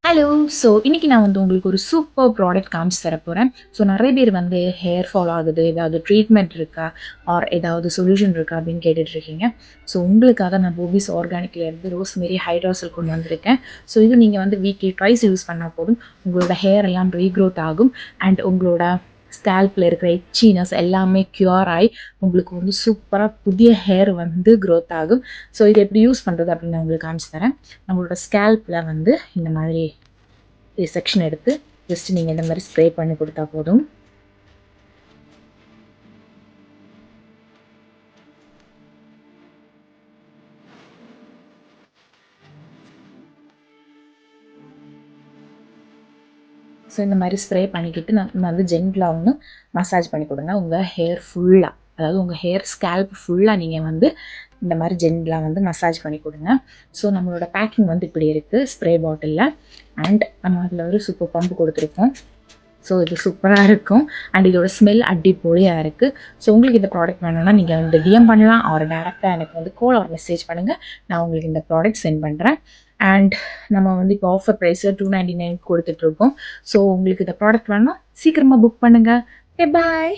Hello! So இன்னைக்கு நான் வந்து உங்களுக்கு ஒரு சூப்பர் ப்ராடக்ட் காமிச்சு தர போறேன். ஸோ நெறைய பேர் வந்து ஹேர் ஃபால் ஆகுது. ஏதாவது ட்ரீட்மெண்ட் இருக்கா? ஆர் ஏதாவது சொல்யூஷன் இருக்கா? அப்படின்னு கேட்டுட்ருக்கீங்க. ஸோ உங்களுக்காக நான் பூபிஸ் ஆர்கானிக்லேருந்து ரோஸ்மேரி ஹைட்ராசல் கொண்டு வந்திருக்கேன். ஸோ இது நீங்க வந்து வீக்லி ட்வைஸ் யூஸ் பண்ணா போதும். உங்களோட ஹேர் எல்லாம் ரீக்ரோத் ஆகும். அண்ட் உங்களோட ஸ்கேல்ப்ல இருக்கிற இச்சினஸ் எல்லாமே க்யூர் ஆயி, உங்களுக்கு வந்து சூப்பரா புதிய ஹேர் வந்து க்ரோத் ஆகும். ஸோ இத எப்படி யூஸ் பண்றது அப்படின்னு நான் உங்களுக்கு காமிச்சு தரேன். நம்மளோட ஸ்கேல்ப்ல வந்து இந்த மாதிரி செக்ஷன் எடுத்து ஜஸ்ட் நீங்கள் இந்த மாதிரி ஸ்ப்ரே பண்ணி கொடுத்தா போதும். ஸோ இந்த மாதிரி ஸ்ப்ரே பண்ணிக்கிட்டு நம்ம வந்து ஜென்டிலாக ஒன்று மசாஜ் பண்ணி கொடுங்க உங்கள் ஹேர் ஃபுல்லாக. அதாவது உங்கள் ஹேர் ஸ்கேல்ப் ஃபுல்லாக நீங்கள் வந்து இந்த மாதிரி ஜென்டிலாக வந்து மசாஜ் பண்ணி கொடுங்க. ஸோ நம்மளோட பேக்கிங் வந்து இப்படி இருக்குது ஸ்ப்ரே பாட்டிலில். அண்ட் நம்ம அதில் ஒரு சூப்பர் பம்பு கொடுத்துருக்கோம். ஸோ இது சூப்பராக இருக்கும். அண்ட் இதோட ஸ்மெல் அடிப்பொலியாக இருக்குது. ஸோ உங்களுக்கு இந்த ப்ராடக்ட் வேணும்னா நீங்கள் வந்து டிஎம் பண்ணலாம். ஒரு டேரெக்டாக எனக்கு வந்து கால் ஒரு மெசேஜ் பண்ணுங்கள். நான் உங்களுக்கு இந்த ப்ராடக்ட் சென்ட் பண்ணுறேன். அண்ட் நம்ம வந்து இப்போ ஆஃபர் ப்ரைஸில் $299 கொடுத்துட்ருக்கோம். ஸோ உங்களுக்கு இந்த ப்ராடக்ட் வேணும்னா சீக்கிரமாக புக் பண்ணுங்கள். ஓகே, பாய்.